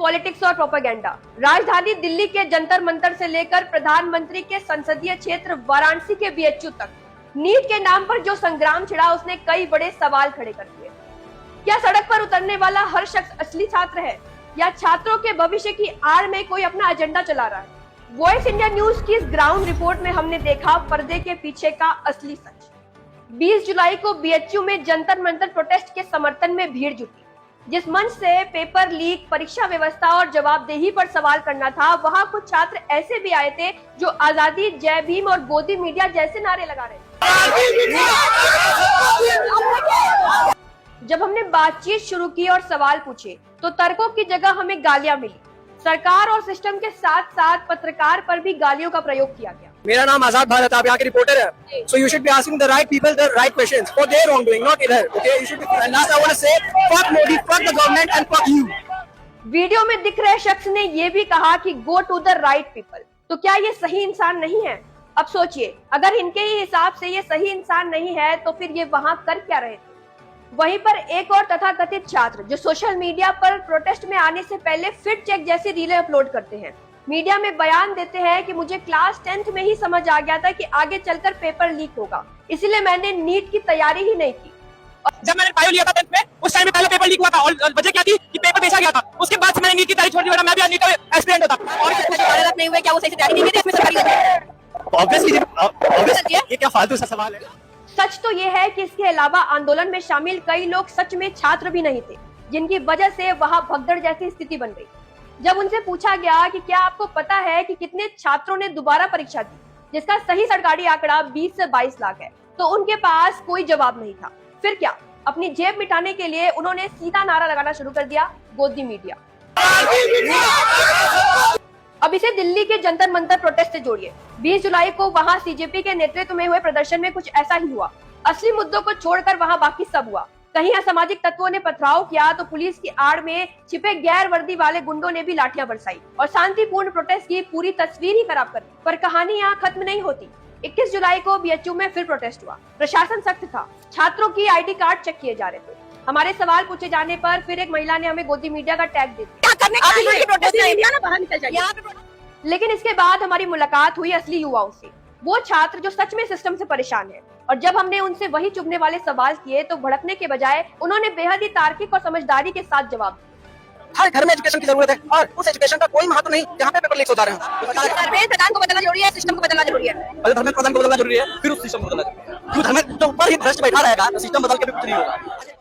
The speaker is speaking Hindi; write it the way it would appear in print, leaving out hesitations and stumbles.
पॉलिटिक्स और प्रोपेगेंडा। राजधानी दिल्ली के जंतर मंतर से लेकर प्रधानमंत्री के संसदीय क्षेत्र वाराणसी के बीएचयू तक नीट के नाम पर जो संग्राम छिड़ा उसने कई बड़े सवाल खड़े कर दिए। क्या सड़क पर उतरने वाला हर शख्स असली छात्र है या छात्रों के भविष्य की आड़ में कोई अपना एजेंडा चला रहा है? वॉइस इंडिया न्यूज की इस ग्राउंड रिपोर्ट में हमने देखा पर्दे के पीछे का असली सच। 20 जुलाई को बीएचयू में जंतर मंतर प्रोटेस्ट के समर्थन में भीड़ जुटी। जिस मंच से पेपर लीक, परीक्षा व्यवस्था और जवाबदेही पर सवाल करना था, वहां कुछ छात्र ऐसे भी आए थे जो आजादी, जय भीम और गोदी मीडिया जैसे नारे लगा रहे थे। जब हमने बातचीत शुरू की और सवाल पूछे तो तर्कों की जगह हमें गालियां मिली। सरकार और सिस्टम के साथ साथ पत्रकार पर भी गालियों का प्रयोग किया गया। मेरा नाम आजाद भारत, आप यहाँ के रिपोर्टर है। So you should be asking the right people the right questions for their wrongdoing, not either. Okay, you should be. And last I want to say, fuck Modi, fuck the government, and fuck you. Video में दिख रहे शख्स ने ये भी कहा कि go to the right people. तो क्या ये सही इंसान नहीं है? अब सोचिए, अगर इनके ही हिसाब से ये सही इंसान नहीं है तो फिर ये वहां कर क्या रहे थे? वहीं पर एक और तथाकथित छात्र जो सोशल मीडिया पर प्रोटेस्ट में आने से पहले फिट चेक जैसी रीलें अपलोड करते हैं, मीडिया में बयान देते हैं कि मुझे क्लास 10th में ही समझ आ गया था कि आगे चलकर पेपर लीक होगा, इसलिए मैंने नीट की तैयारी ही नहीं की। जब मैंने बायो लिया था 10th में, उस टाइम में पहले पेपर लीक हुआ था और वजह क्या थी कि पेपर बेचा गया था। उसके बाद से मैंने नीट की तैयारी छोड़ दी, वरना मैं भी नीट का एस्पिरेंट होता। और कार्यरत नहीं हुए, क्या वो सही से तैयारी नहीं की थी? इसमें सरकारी ऑब्वियसली ये क्या फालतू सा सवाल है। सच तो ये है कि इसके अलावा आंदोलन में शामिल कई लोग सच में छात्र भी नहीं थे, जिनकी वजह से वहां भगदड़ जैसी स्थिति बन गई। जब उनसे पूछा गया कि क्या आपको पता है कि कितने छात्रों ने दोबारा परीक्षा दी, जिसका सही सरकारी आंकड़ा 20 से 22 लाख है, तो उनके पास कोई जवाब नहीं था। फिर क्या, अपनी जेब मिटाने के लिए उन्होंने सीधा नारा लगाना शुरू कर दिया, गोदी मीडिया। अब इसे दिल्ली के जंतर मंतर प्रोटेस्ट से जोड़िए। 20 जुलाई को वहां सीजेपी के नेतृत्व में हुए प्रदर्शन में कुछ ऐसा ही हुआ। असली मुद्दों को छोड़कर वहां बाकी सब हुआ। कहीं असामाजिक तत्वों ने पथराव किया तो पुलिस की आड़ में छिपे गैर वर्दी वाले गुंडों ने भी लाठियां बरसाई और शांतिपूर्ण प्रोटेस्ट की पूरी तस्वीर ही खराब कर दी। पर कहानी यहाँ खत्म नहीं होती। 21 जुलाई को बीएचयू में फिर प्रोटेस्ट हुआ। प्रशासन सख्त था, छात्रों की आईडी कार्ड चेक किए जा रहे थे। हमारे सवाल पूछे जाने पर फिर एक महिला ने हमें गोदी मीडिया का टैग दे दिया। लेकिन इसके बाद हमारी मुलाकात हुई असली युवाओं से, वो छात्र जो सच में सिस्टम से परेशान है। और जब हमने उनसे वही चुभने वाले सवाल किए तो भड़कने के बजाय उन्होंने बेहद ही तार्किक और समझदारी के साथ जवाब दिया। हर घर में एजुकेशन की जरूरत है और उस एजुकेशन का कोई महत्व नहीं जहाँ पे पेपर लीक होता रहे। प्रधान को बदलना जरूरी है, सिस्टम को बदलना जरूरी है। धर्मेंद्र प्रधान को बदलना जरूरी है, फिर उस सिस्टम को बदलना जरूरी है। धर्मेंद्र ऊपर ही भ्रष्ट बैठा रहेगा, सिस्टम बदल के भी कुछ नहीं होगा।